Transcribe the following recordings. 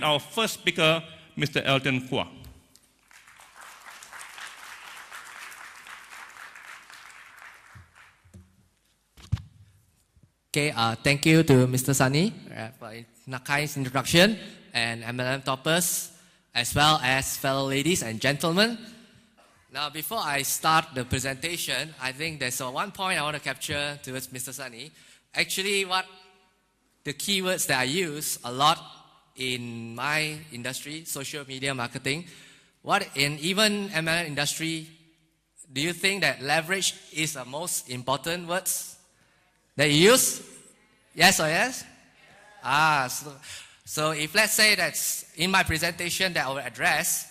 our first speaker, Mr. Elton Kuah. Okay, thank you to Mr. Sunny for a kind introduction, and MLM toppers, as well as fellow ladies and gentlemen. Now, before I start the presentation, I think there's one point I want to capture towards Mr. Sunny. Actually, what the keywords that I use a lot in my industry, social media marketing, what in even MLM industry, do you think that leverage is the most important words that you use? Yes or yes? So if let's say that's in my presentation that I will address,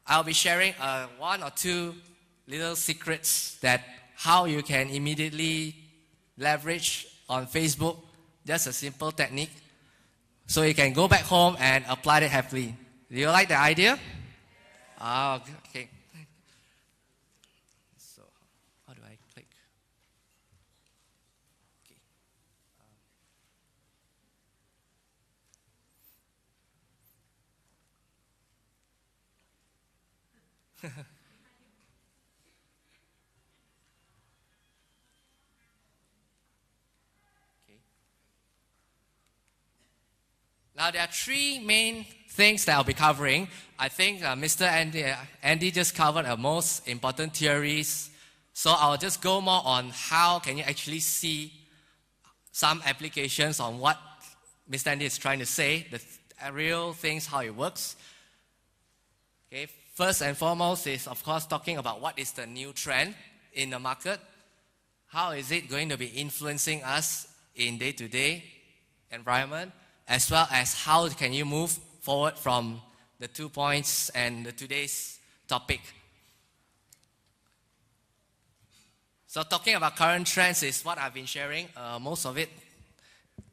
I'll be sharing one or two little secrets that how you can immediately leverage on Facebook, just a simple technique, so you can go back home and apply it happily. Do you like the idea? Okay. So, how do I click? Okay. Now, there are three main things that I'll be covering. I think Mr. Andy just covered the most important theories. So I'll just go more on how can you actually see some applications on what Mr. Andy is trying to say, the real things, how it works. Okay. First and foremost is, of course, talking about what is the new trend in the market. How is it going to be influencing us in day-to-day environment, as well as how can you move forward from the 2 points and today's topic. So talking about current trends is what I've been sharing, most of it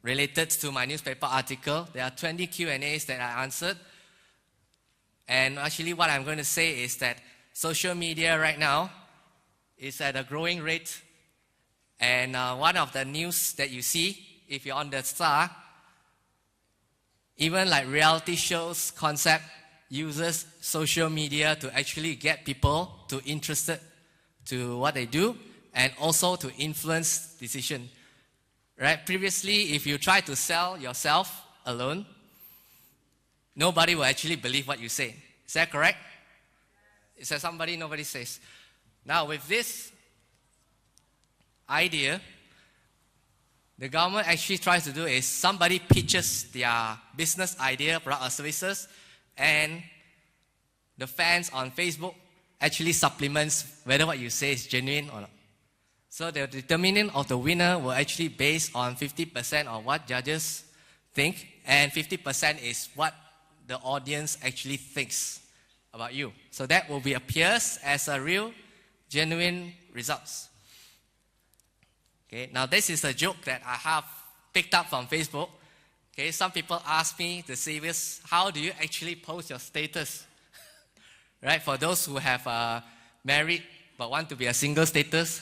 related to my newspaper article. There are 20 Q&As that I answered. And actually what I'm going to say is that social media right now is at a growing rate. And one of the news that you see, if you're on the Star, even like reality shows concept uses social media to actually get people to interested to what they do and also to influence decision. Right? Previously, if you try to sell yourself alone, nobody will actually believe what you say. Is that correct? Is there somebody nobody says? Now with this idea, the government actually tries to do is somebody pitches their business idea, product or services, and the fans on Facebook actually supplements whether what you say is genuine or not. So the determinant of the winner will actually based on 50% of what judges think, and 50% is what the audience actually thinks about you. So that will be appears as a real, genuine results. Okay, now this is a joke that I have picked up from Facebook. Okay, some people ask me, the serious, how do you actually post your status? Right, for those who have married but want to be a single status,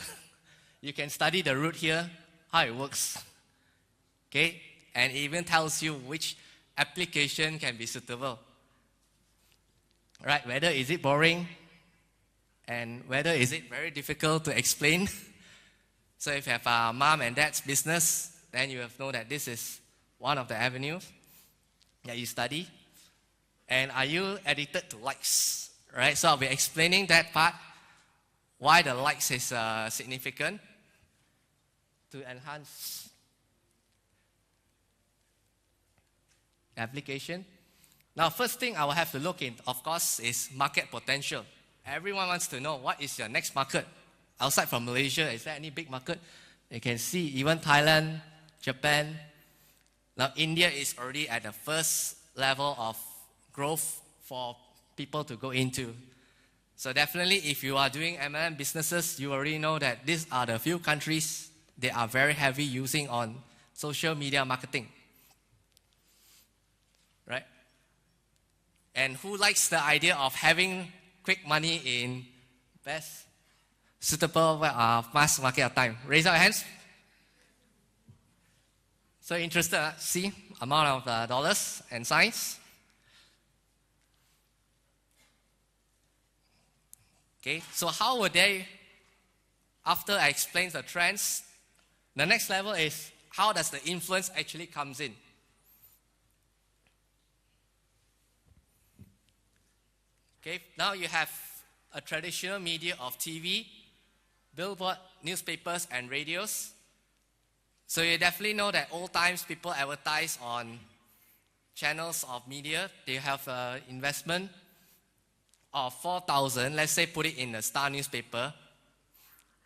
you can study the root here, how it works. Okay, and it even tells you which application can be suitable. Right, whether is it boring and whether is it very difficult to explain. So if you have a mom and dad's business, then you have know that this is one of the avenues that you study. And are you addicted to likes? Right, so I'll be explaining that part, why the likes is significant to enhance application. Now, first thing I will have to look in, of course, is market potential. Everyone wants to know what is your next market. Outside from Malaysia, is there any big market? You can see even Thailand, Japan. Now, India is already at the first level of growth for people to go into. So definitely, if you are doing MLM businesses, you already know that these are the few countries that are very heavy using on social media marketing. Right? And who likes the idea of having quick money in best suitable mass market time? Raise your hands. So interested, see amount of dollars and signs. Okay, so how would they, after I explain the trends, the next level is how does the influence actually comes in? Okay, now you have a traditional media of TV, billboard, newspapers, and radios. So you definitely know that old times people advertise on channels of media. They have an investment of 4,000, let's say put it in a Star newspaper,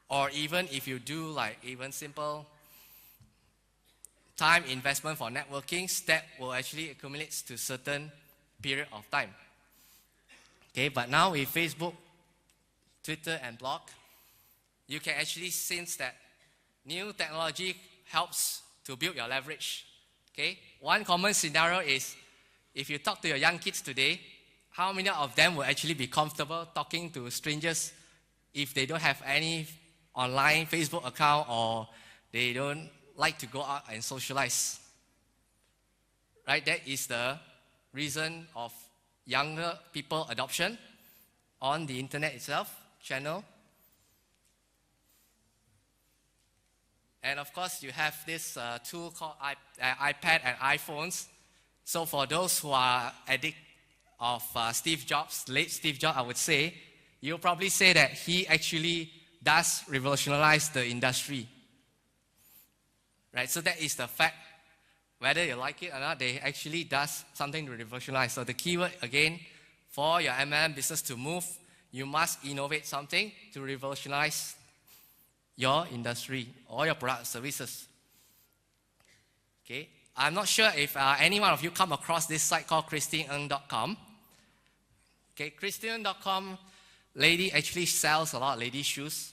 or even if you do like even simple time investment for networking, that will actually accumulate to certain period of time. Okay, but now with Facebook, Twitter, and blog, you can actually sense that new technology helps to build your leverage. Okay, one common scenario is if you talk to your young kids today, how many of them will actually be comfortable talking to strangers if they don't have any online Facebook account or they don't like to go out and socialize? Right, that is the reason of younger people adoption on the internet itself, channel. And of course, you have this tool called iPad and iPhones. So for those who are addict of Steve Jobs, late Steve Jobs, I would say, you'll probably say that he actually does revolutionize the industry. Right, so that is the fact. Whether you like it or not, they actually does something to revolutionize. So the keyword, again, for your MLM business to move, you must innovate something to revolutionize your industry or your product or services. Okay, I'm not sure if any one of you come across this site called christineung.com. Okay, christineung.com, lady actually sells a lot of lady shoes.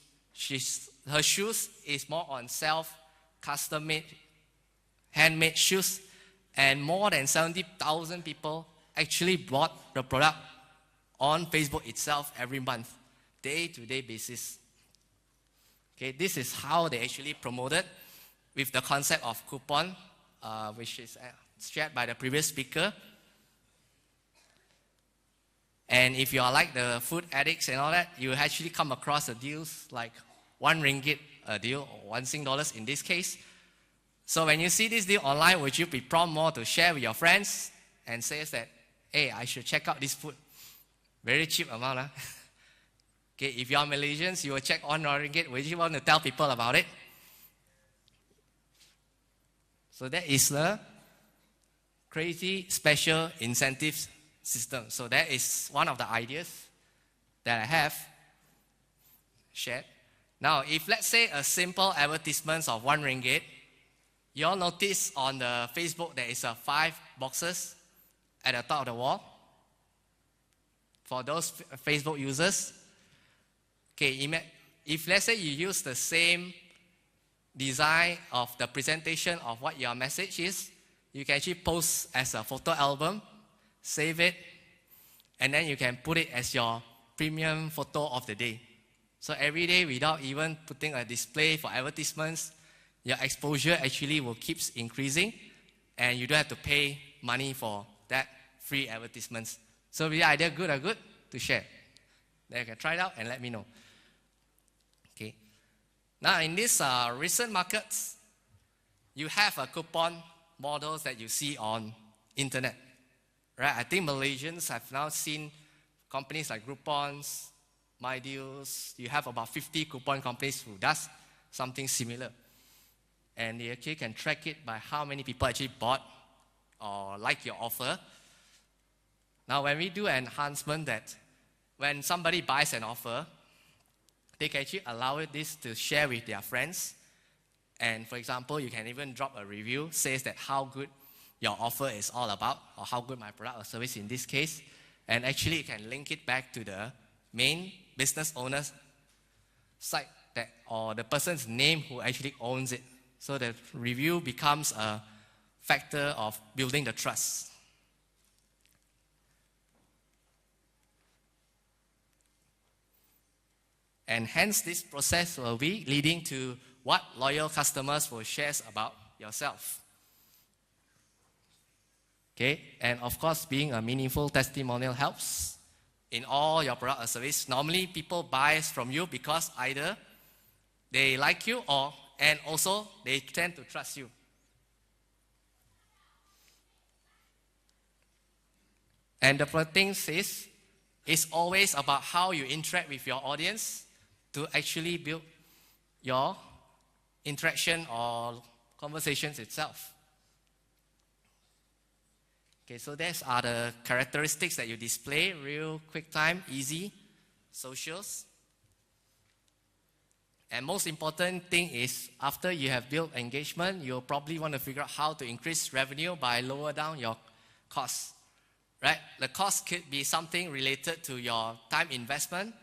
Her shoes is more on custom-made, handmade shoes, and more than 70,000 people actually bought the product on Facebook itself every month, day-to-day basis. Okay, this is how they actually promoted with the concept of coupon, which is shared by the previous speaker. And if you are like the food addicts and all that, you actually come across the deals like 1 ringgit a deal, or 1 Sing dollars in this case. So when you see this deal online, would you be prompt more to share with your friends and say that, hey, I should check out this food? Very cheap amount. Huh? Okay, if you are Malaysians, you will check on ringgit. Would you want to tell people about it? So that is the crazy special incentives system. So that is one of the ideas that I have shared. Now, if let's say a simple advertisement of 1 ringgit, you all notice on the Facebook there is 5 boxes at the top of the wall for those Facebook users. Okay, if let's say you use the same design of the presentation of what your message is, you can actually post as a photo album, save it, and then you can put it as your premium photo of the day. So every day, without even putting a display for advertisements, your exposure actually will keep increasing, and you don't have to pay money for that free advertisements. So the idea good or good to share. Then you can try it out and let me know. Okay. Now in this recent markets, you have a coupon models that you see on internet. Right? I think Malaysians have now seen companies like Groupons, My Deals. You have about 50 coupon companies who does something similar. And they actually can track it by how many people actually bought or like your offer. Now, when we do an enhancement that when somebody buys an offer, they can actually allow this to share with their friends. And for example, you can even drop a review, says that how good your offer is all about, or how good my product or service in this case. And actually, you can link it back to the main business owner's site that, or the person's name who actually owns it. So the review becomes a factor of building the trust. And hence this process will be leading to what loyal customers will share about yourself. Okay, and of course being a meaningful testimonial helps. in all your product or service. Normally, people buy from you because either they like you and also they tend to trust you. And the thing is, it's always about how you interact with your audience to actually build your interaction or conversations itself. Okay, so these are the characteristics that you display: real, quick time, easy, socials. And most important thing is, after you have built engagement, you'll probably want to figure out how to increase revenue by lower down your costs. Right? The cost could be something related to your time investment,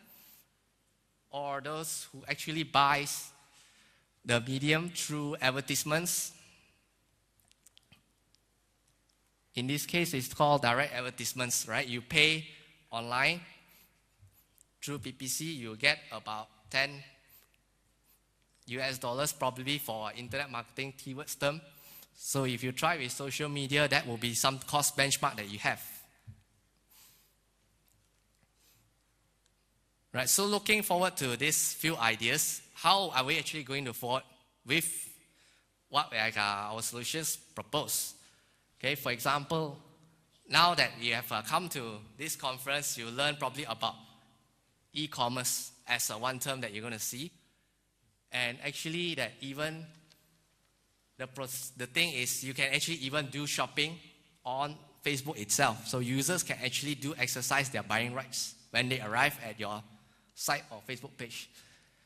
or those who actually buys the medium through advertisements. In this case, it's called direct advertisements, right? You pay online through PPC, you get about $10 probably for internet marketing keywords term. So if you try with social media, that will be some cost benchmark that you have. Right, so looking forward to these few ideas, how are we actually going to forward with what our solutions propose? Okay, for example, now that you have come to this conference, you learn probably about e-commerce as one term that you're going to see. And actually that even the thing is, you can actually even do shopping on Facebook itself. So users can actually exercise their buying rights when they arrive at your site or Facebook page.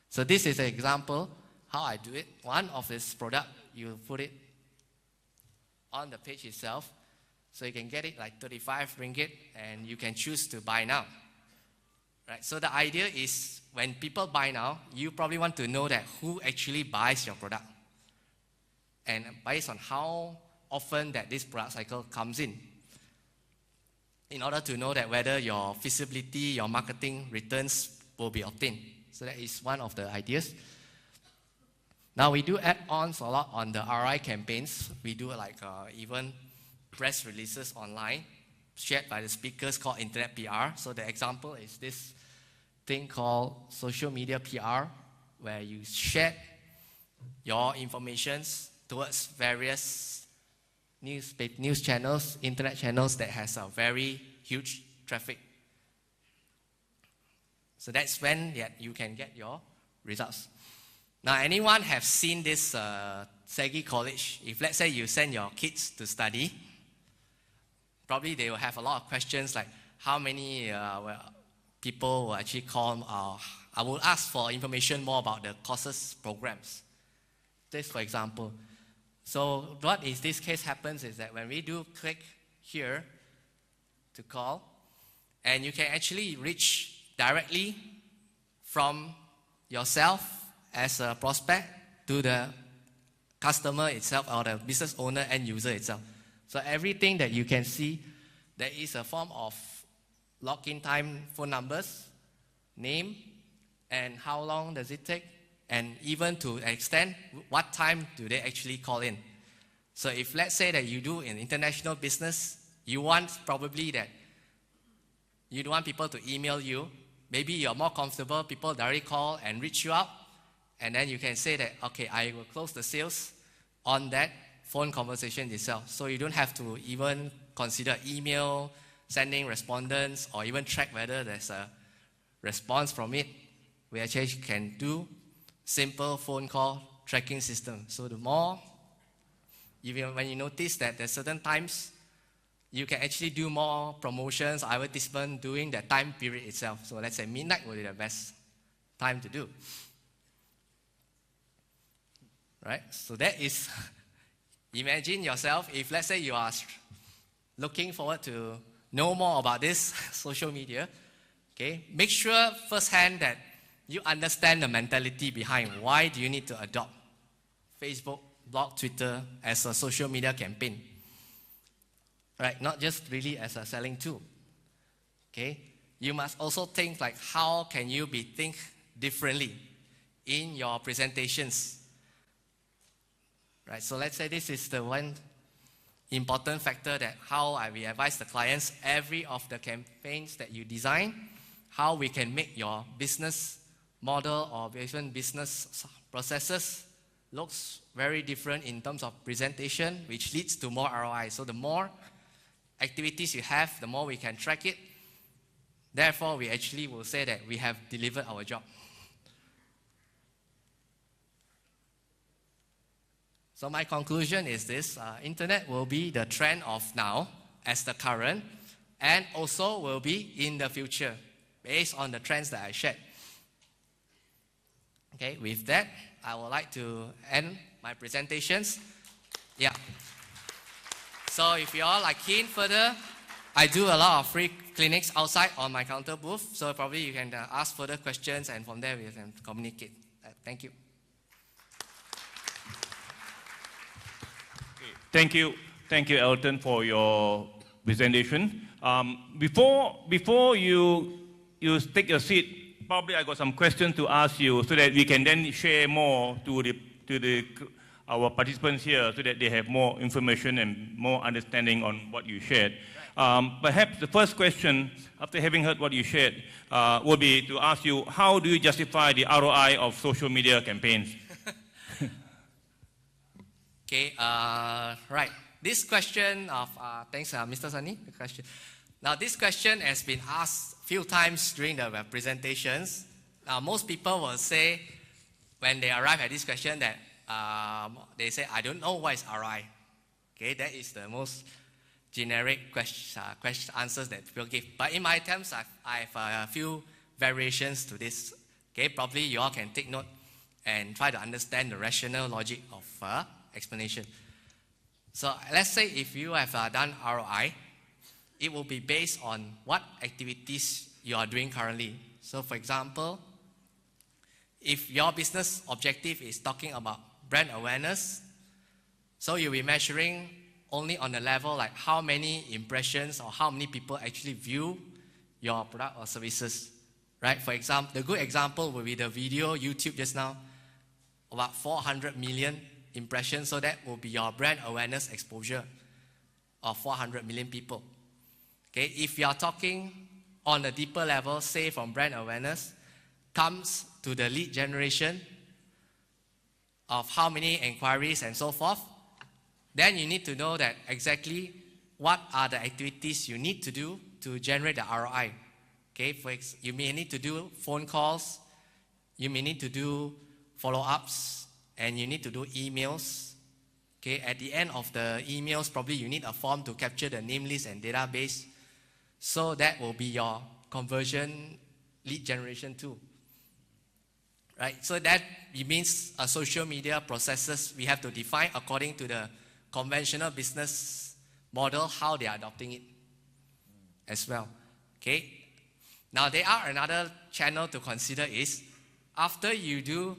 So this is an example how I do it. One of this product, you put it on the page itself, so you can get it like 35 ringgit, and you can choose to buy now. Right? So the idea is, when people buy now, you probably want to know that who actually buys your product, and based on how often that this product cycle comes in order to know that whether your feasibility, your marketing returns will be obtained. So that is one of the ideas. Now we do add-ons a lot on the ROI campaigns. We do like even press releases online shared by the speakers called Internet PR. So the example is this thing called social media PR, where you share your information towards various news channels, internet channels that has a very huge traffic. So that's when you can get your results. Now, anyone have seen this Sagi College? If let's say you send your kids to study, probably they will have a lot of questions like how many people will actually come. I will ask for information more about the courses programs. This, for example. So what in this case happens is that when we do click here to call, and you can actually reach directly from yourself as a prospect to the customer itself, or the business owner and user itself. So everything that you can see, there is a form of login time, phone numbers, name, and how long does it take, and even to extend what time do they actually call in. So if let's say that you do an international business, you want probably that you don't want people to email you. Maybe you're more comfortable, people directly call and reach you out, and then you can say that, okay, I will close the sales on that phone conversation itself. So you don't have to even consider email, sending respondents, or even track whether there's a response from it. We actually can do simple phone call tracking system. So the more, even when you notice that there's certain times, you can actually do more promotions or advertisement during that time period itself. So let's say midnight will be the best time to do. Right? So that is, imagine yourself, if let's say you are looking forward to know more about this social media, okay, make sure firsthand that you understand the mentality behind why do you need to adopt Facebook, blog, Twitter as a social media campaign. Right, not just really as a selling tool. Okay, you must also think like how can you think differently in your presentations. Right, so let's say this is the one important factor that how we advise the clients every of the campaigns that you design, how we can make your business model or even business processes looks very different in terms of presentation, which leads to more ROI. So the more activities you have, the more we can track it. Therefore, we actually will say that we have delivered our job. So my conclusion is this, internet will be the trend of now as the current, and also will be in the future based on the trends that I shared. Okay, with that, I would like to end my presentations. Yeah. So if you all are keen further, I do a lot of free clinics outside on my counter booth. So probably you can ask further questions, and from there we can communicate. Thank you. Thank you, Elton, for your presentation. Before you take your seat, probably I got some questions to ask you so that we can then share more to our participants here so that they have more information and more understanding on what you shared. Perhaps the first question, after having heard what you shared, would be to ask you, how do you justify the ROI of social media campaigns? Okay, right. This question of, thanks Mr. Sunny, the question. Now this question has been asked a few times during the presentations. Now most people will say, when they arrive at this question, that they say, I don't know what is ROI. Okay, that is the most generic answers that people give. But in my attempts, I have a few variations to this. Okay, probably you all can take note and try to understand the rational logic of explanation. So let's say if you have done ROI, it will be based on what activities you are doing currently. So for example, if your business objective is talking about brand awareness, so you'll be measuring only on the level like how many impressions or how many people actually view your product or services, right? For example, the good example will be the video YouTube just now, about 400 million impressions, so that will be your brand awareness exposure of 400 million people. Okay, if you are talking on a deeper level, say from brand awareness, comes to the lead generation of how many inquiries and so forth, then you need to know that exactly what are the activities you need to do to generate the ROI. Okay, you may need to do phone calls, you may need to do follow-ups, and you need to do emails. Okay, at the end of the emails, probably you need a form to capture the name list and database. So that will be your conversion lead generation tool. Right? So that it means social media processes we have to define according to the conventional business model, how they are adopting it as well. Okay? Now there are another channel to consider is, after you do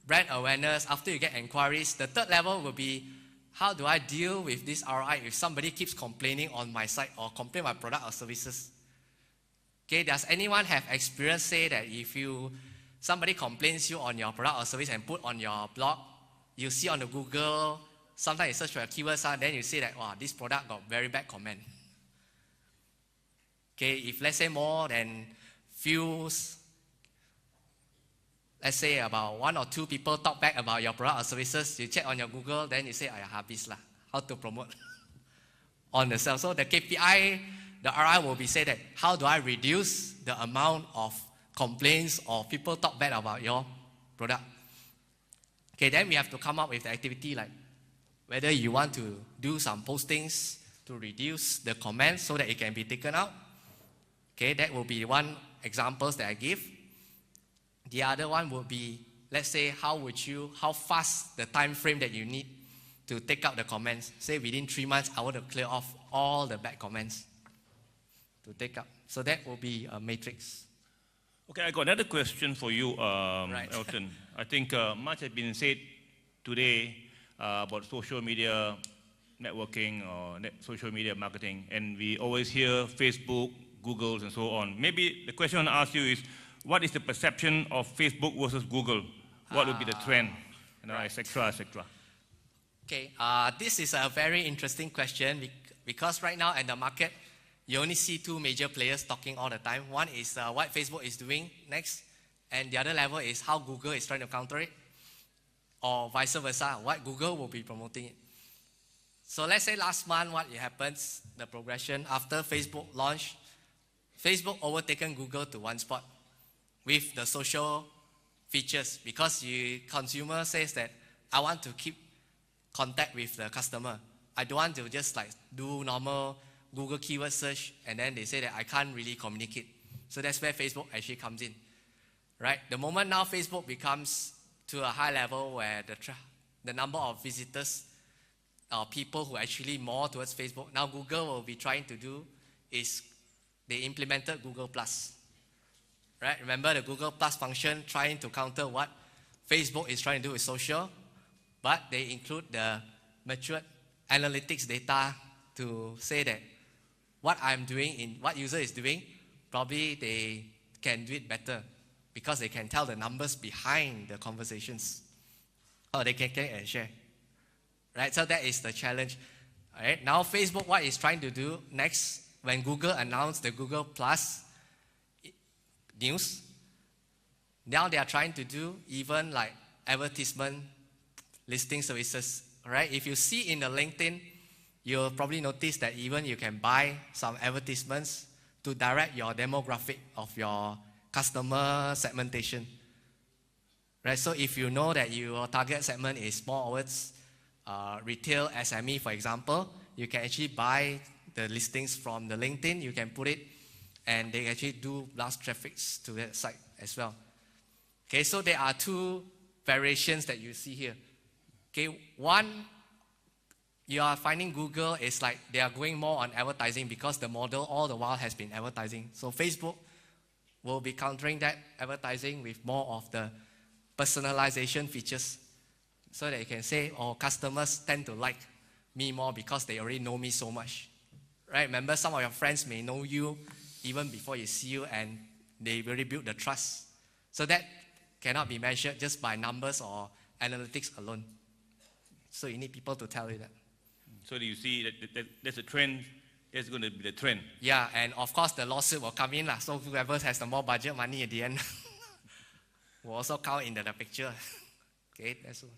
brand awareness, after you get inquiries, the third level will be, how do I deal with this ROI if somebody keeps complaining on my site or complain my product or services? Okay, does anyone have experience say that if somebody complains you on your product or service and put on your blog, you see on the Google, sometimes you search for a keyword, then you say that, wow, this product got very bad comment. Okay, if let's say more than let's say about 1 or 2 people talk back about your product or services, you check on your Google, then you say, habis lah, how to promote on the sales. So the KPI, the ROI will be say that, how do I reduce the amount of complaints or people talk bad about your product? Okay, then we have to come up with the activity like whether you want to do some postings to reduce the comments so that it can be taken out. Okay, that will be one examples that I give. The other one will be, let's say, how fast the time frame that you need to take out the comments. Say within 3 months, I want to clear off all the bad comments to take out. So that will be a matrix. Okay, I got another question for you, Right. Elton. I think much has been said today about social media networking or social media marketing, and we always hear Facebook, Google, and so on. Maybe the question I want to ask you is, what is the perception of Facebook versus Google? What would be the trend, right. etc., etc.? Okay, this is a very interesting question because right now in the market, you only see two major players talking all the time. One is what Facebook is doing next, and the other level is how Google is trying to counter it, or vice versa, what Google will be promoting it. So let's say last month what happens, the progression after Facebook launched, Facebook overtaken Google to one spot with the social features because the consumer says that I want to keep contact with the customer. I don't want to just like do normal Google keyword search and then they say that I can't really communicate. So that's where Facebook actually comes in, right? The moment now Facebook becomes to a high level where the number of visitors or people who actually more towards Facebook, now Google will be trying to do is they implemented Google Plus, right? Remember the Google Plus function trying to counter what Facebook is trying to do with social, but they include the matured analytics data to say that what I'm doing in what user is doing, probably they can do it better because they can tell the numbers behind the conversations. Or they can click and share. Right? So that is the challenge. All right? Now Facebook, what it's trying to do next, when Google announced the Google Plus news, now they are trying to do even like advertisement listing services. Right? If you see in the LinkedIn, you'll probably notice that even you can buy some advertisements to direct your demographic of your customer segmentation. Right? So if you know that your target segment is more towards retail SME, for example, you can actually buy the listings from the LinkedIn, you can put it, and they actually do blast traffics to that site as well. Okay, so there are two variations that you see here. Okay, one, you are finding Google is like they are going more on advertising because the model all the while has been advertising. So Facebook will be countering that advertising with more of the personalization features so that you can say, oh, customers tend to like me more because they already know me so much. Right? Remember, some of your friends may know you even before you see you and they already built the trust. So that cannot be measured just by numbers or analytics alone. So you need people to tell you that. So do you see that there's a trend, there's going to be the trend? Yeah, and of course the lawsuit will come in. So whoever has the more budget money at the end will also count into the picture. Okay, that's all.